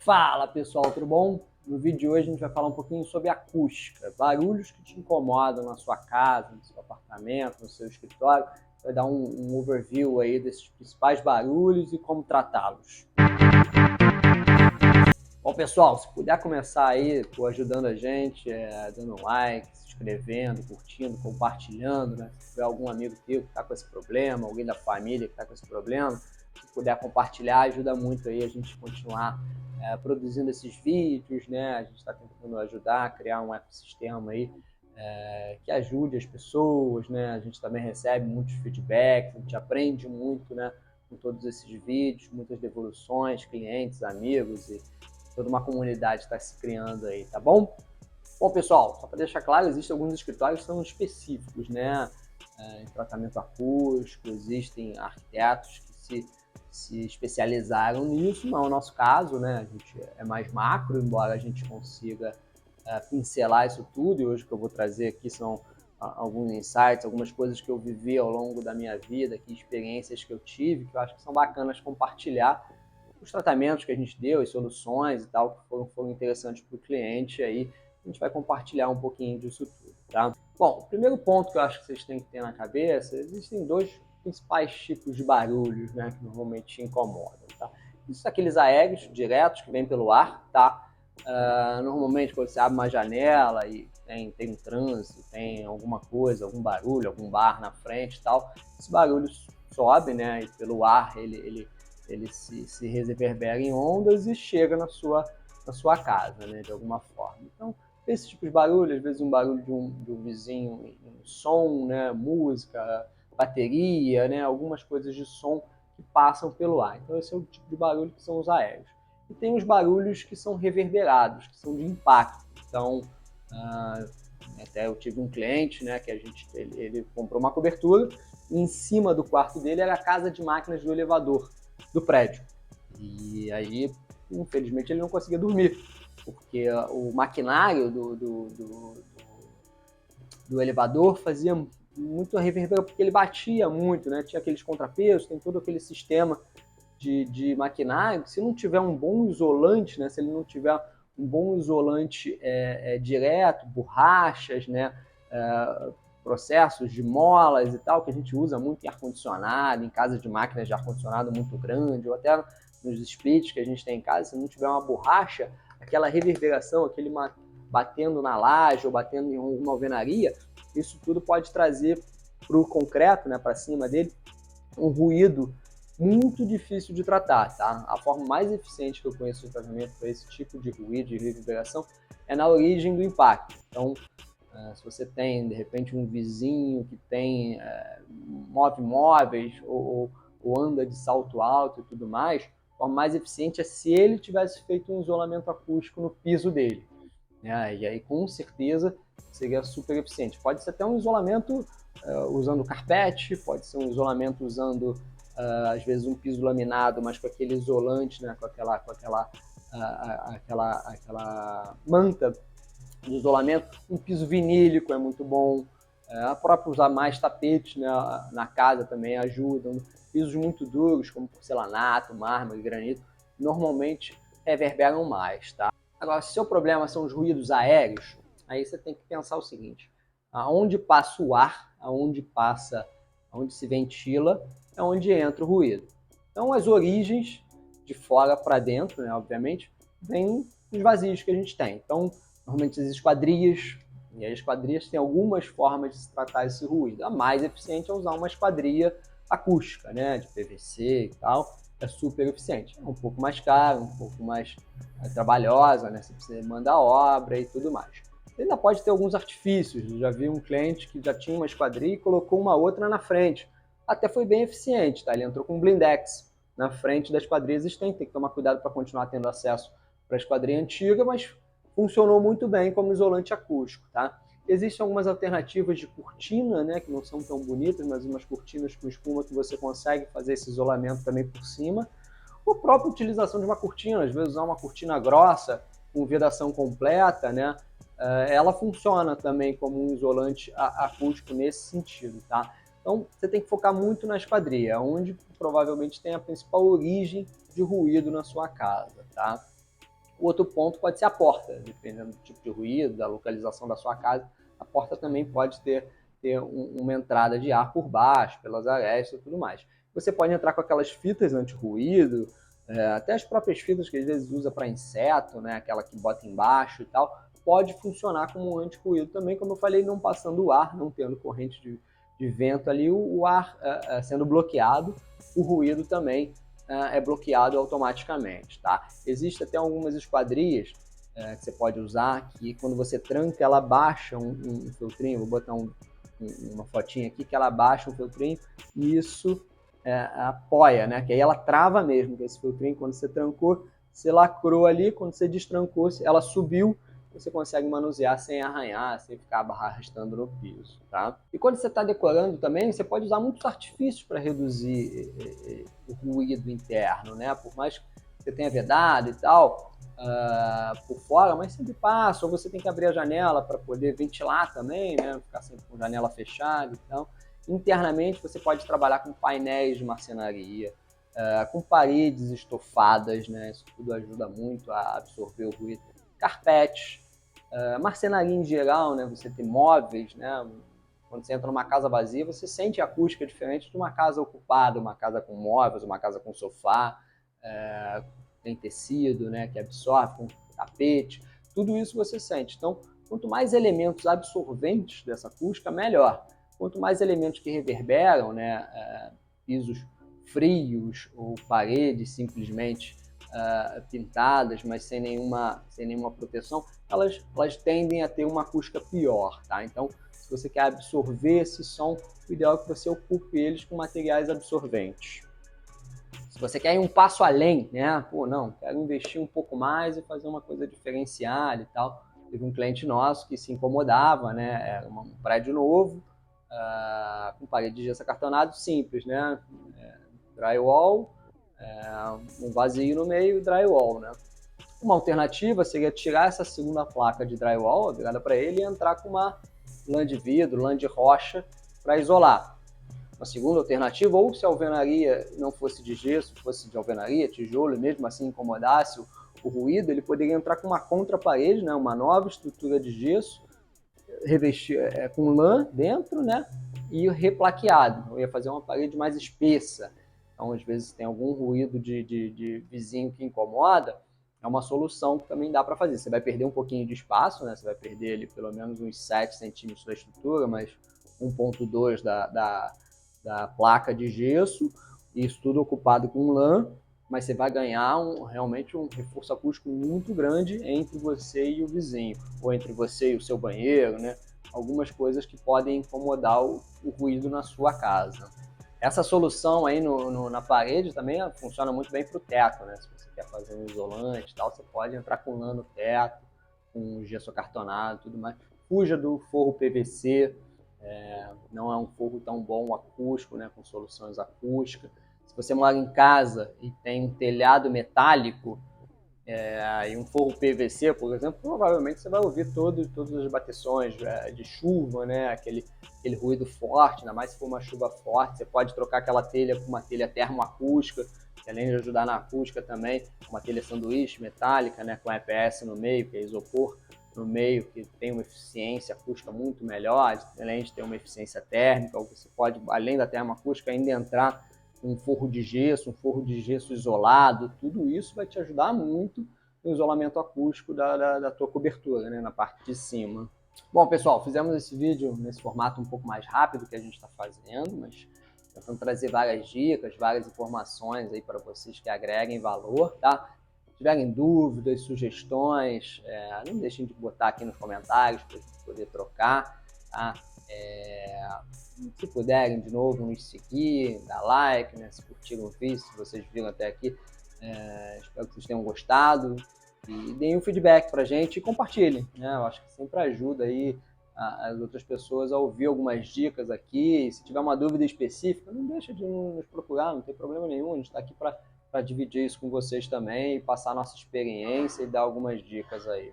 Fala pessoal, tudo bom? No vídeo de hoje a gente vai falar um pouquinho sobre acústica, barulhos que te incomodam na sua casa, no seu apartamento, no seu escritório. Vai dar um overview aí desses principais barulhos e como tratá-los. Bom pessoal, se puder começar aí ajudando a gente, dando um like, se inscrevendo, curtindo, compartilhando, né? Se tiver algum amigo teu que está com esse problema, alguém da família que está com esse problema, se puder compartilhar, ajuda muito aí a gente continuar produzindo esses vídeos, né? A gente está tentando ajudar a criar um ecossistema aí que ajude as pessoas, né? A gente também recebe muitos feedbacks, a gente aprende muito, né? Com todos esses vídeos, muitas devoluções, clientes, amigos e toda uma comunidade está se criando aí, tá bom? Bom, pessoal, só para deixar claro, existem alguns escritórios que são específicos, né? Em tratamento acústico, existem arquitetos que se especializaram nisso, não é o nosso caso, né? A gente é mais macro, embora a gente consiga pincelar isso tudo, e hoje o que eu vou trazer aqui são alguns insights, algumas coisas que eu vivi ao longo da minha vida, que experiências que eu tive, que eu acho que são bacanas compartilhar, os tratamentos que a gente deu, as soluções e tal, que foram interessantes para o cliente, aí a gente vai compartilhar um pouquinho disso tudo, tá? Bom, o primeiro ponto que eu acho que vocês têm que ter na cabeça, existem dois principais tipos de barulhos, né, que normalmente te incomodam, tá? Isso aqueles aéreos diretos que vêm pelo ar, tá? Normalmente quando você abre uma janela e tem um trânsito, tem alguma coisa, algum barulho, algum bar na frente e tal, esse barulho sobe, né, e pelo ar ele se reverbera em ondas e chega na sua casa, né, de alguma forma. Então, esse tipo de barulho, às vezes um barulho de um vizinho, um som, né, música, bateria, né, algumas coisas de som que passam pelo ar. Então, esse é o tipo de barulho que são os aéreos. E tem os barulhos que são reverberados, que são de impacto. Então, até eu tive um cliente, né, que ele comprou uma cobertura e em cima do quarto dele era a casa de máquinas do elevador do prédio. E aí, infelizmente, ele não conseguia dormir, porque o maquinário do elevador fazia muito reverberação, porque ele batia muito, né? Tinha aqueles contrapesos, tem todo aquele sistema de maquinário, que se não tiver um bom isolante, né? Se ele não tiver um bom isolante direto, borrachas, né? Processos de molas e tal, que a gente usa muito em ar-condicionado, em casa de máquinas de ar-condicionado muito grande, ou até nos splits que a gente tem em casa, se não tiver uma borracha, aquela reverberação, aquele batendo na laje ou batendo em uma alvenaria, isso tudo pode trazer para o concreto, né, para cima dele, um ruído muito difícil de tratar, tá? A forma mais eficiente que eu conheço de tratamento para esse tipo de ruído, de reverberação, é na origem do impacto. Então, se você tem, de repente, um vizinho que tem move móveis ou anda de salto alto e tudo mais, a forma mais eficiente é se ele tivesse feito um isolamento acústico no piso dele. Né? E aí, com certeza, seria super eficiente. Pode ser até um isolamento usando carpete, pode ser um isolamento usando, às vezes, um piso laminado, mas com aquele isolante, né? com aquela manta de isolamento. Um piso vinílico é muito bom. A própria usar mais tapetes, né, na casa também ajudam. Pisos muito duros, como porcelanato, mármore, granito, normalmente reverberam mais, tá? Agora, se o seu problema são os ruídos aéreos, aí você tem que pensar o seguinte: aonde passa o ar, aonde se ventila, é onde entra o ruído. Então, as origens de fora para dentro, né, obviamente, vêm dos vazios que a gente tem. Então, normalmente as esquadrias, e as esquadrias têm algumas formas de se tratar esse ruído. A mais eficiente é usar uma esquadria acústica, né, de PVC e tal, é super eficiente. É um pouco mais caro, um pouco mais trabalhosa, né, você precisa mandar obra e tudo mais. Você ainda pode ter alguns artifícios. Eu já vi um cliente que já tinha uma esquadria e colocou uma outra na frente. Até foi bem eficiente, tá? Ele entrou com um blindex na frente da esquadria existente. Tem que tomar cuidado para continuar tendo acesso para a esquadria antiga, mas funcionou muito bem como isolante acústico, tá? Existem algumas alternativas de cortina, né, que não são tão bonitas, mas umas cortinas com espuma que você consegue fazer esse isolamento também por cima. Ou a própria utilização de uma cortina, às vezes usar uma cortina grossa com vedação completa, né, ela funciona também como um isolante acústico nesse sentido, tá? Então, você tem que focar muito na esquadria, onde provavelmente tem a principal origem de ruído na sua casa, tá? O outro ponto pode ser a porta, dependendo do tipo de ruído, da localização da sua casa, a porta também pode ter uma entrada de ar por baixo, pelas arestas e tudo mais. Você pode entrar com aquelas fitas anti-ruído, até as próprias fitas que às vezes usa para inseto, né, aquela que bota embaixo e tal, pode funcionar como um anti-ruído também, como eu falei, não passando o ar, não tendo corrente de vento ali, o ar sendo bloqueado, o ruído também é bloqueado automaticamente, tá? Existem até algumas esquadrias que você pode usar, que quando você tranca, ela baixa um filtrinho, vou botar uma fotinha aqui, que ela baixa um filtrinho, e isso apoia, né? Que aí ela trava mesmo, que esse filtrinho, quando você trancou, você lacrou ali, quando você destrancou, ela subiu, você consegue manusear sem arranhar, sem ficar arrastando no piso, tá? E quando você está decorando também, você pode usar muitos artifícios para reduzir o ruído interno, né? Por mais que você tenha vedado e tal, por fora, mas sempre passa, ou você tem que abrir a janela para poder ventilar também, né? Ficar sempre com a janela fechada e tal. Internamente, você pode trabalhar com painéis de marcenaria, com paredes estofadas, né? Isso tudo ajuda muito a absorver o ruído. Carpetes, marcenaria em geral, né? Você tem móveis, né? Quando você entra numa casa vazia, você sente a acústica diferente de uma casa ocupada, uma casa com móveis, uma casa com sofá, tem tecido, né? Que absorve, com tapete, tudo isso você sente. Então, quanto mais elementos absorventes dessa acústica, melhor. Quanto mais elementos que reverberam, né? Pisos frios ou paredes simplesmente pintadas, mas sem nenhuma proteção, elas tendem a ter uma acústica pior, tá? Então, se você quer absorver esse som, o ideal é que você ocupe eles com materiais absorventes. Se você quer ir um passo além, né? Pô, não, quero investir um pouco mais e fazer uma coisa diferenciada e tal. Teve um cliente nosso que se incomodava, né? Era um prédio novo, com parede de gesso acartonado simples, né? Drywall, um vazio no meio, drywall, né? Uma alternativa seria tirar essa segunda placa de drywall, virada para ele, e entrar com uma lã de vidro, lã de rocha, para isolar. Uma segunda alternativa, ou se a alvenaria não fosse de gesso, fosse de alvenaria, tijolo, e mesmo assim incomodasse o ruído, ele poderia entrar com uma contraparede, né, uma nova estrutura de gesso, revestir com lã dentro, né, e replaqueado. Eu ia fazer uma parede mais espessa. Então, às vezes, tem algum ruído de vizinho que incomoda, é uma solução que também dá para fazer. Você vai perder um pouquinho de espaço, né? Você vai perder ali pelo menos uns 7 centímetros da estrutura, mas 1,2 da placa de gesso, isso tudo ocupado com lã, mas você vai ganhar realmente um reforço acústico muito grande entre você e o vizinho, ou entre você e o seu banheiro, né? Algumas coisas que podem incomodar o ruído na sua casa. Essa solução aí na parede também funciona muito bem para o teto, né? Se você quer fazer um isolante e tal, você pode entrar com lã no teto, com gesso acartonado e tudo mais. Fuja do forro PVC, não é um forro tão bom acústico, né? Com soluções acústicas. Se você mora em casa e tem um telhado metálico, e um forro PVC, por exemplo, provavelmente você vai ouvir todas as bateções de chuva, né? Aquele ruído forte, ainda mais se for uma chuva forte. Você pode trocar aquela telha por uma telha termoacústica, que além de ajudar na acústica também, uma telha sanduíche metálica, né? Com EPS no meio, que é isopor no meio, que tem uma eficiência acústica muito melhor, além de ter uma eficiência térmica. Ou você pode, além da termoacústica, ainda entrar um forro de gesso isolado, tudo isso vai te ajudar muito no isolamento acústico da tua cobertura, né, na parte de cima. Bom, pessoal, fizemos esse vídeo nesse formato um pouco mais rápido que a gente está fazendo, mas tentando trazer várias dicas, várias informações aí para vocês que agreguem valor, tá? Se tiverem dúvidas, sugestões, não deixem de botar aqui nos comentários para a gente poder trocar, tá? Se puderem, de novo, nos seguir, dar like, né? Se curtiram o vídeo, se vocês viram até aqui, espero que vocês tenham gostado e deem um feedback pra gente e compartilhem, né? Eu acho que sempre ajuda aí as outras pessoas a ouvir algumas dicas aqui. Se tiver uma dúvida específica, não deixa de nos procurar, não tem problema nenhum, a gente está aqui para dividir isso com vocês também, passar a nossa experiência e dar algumas dicas aí.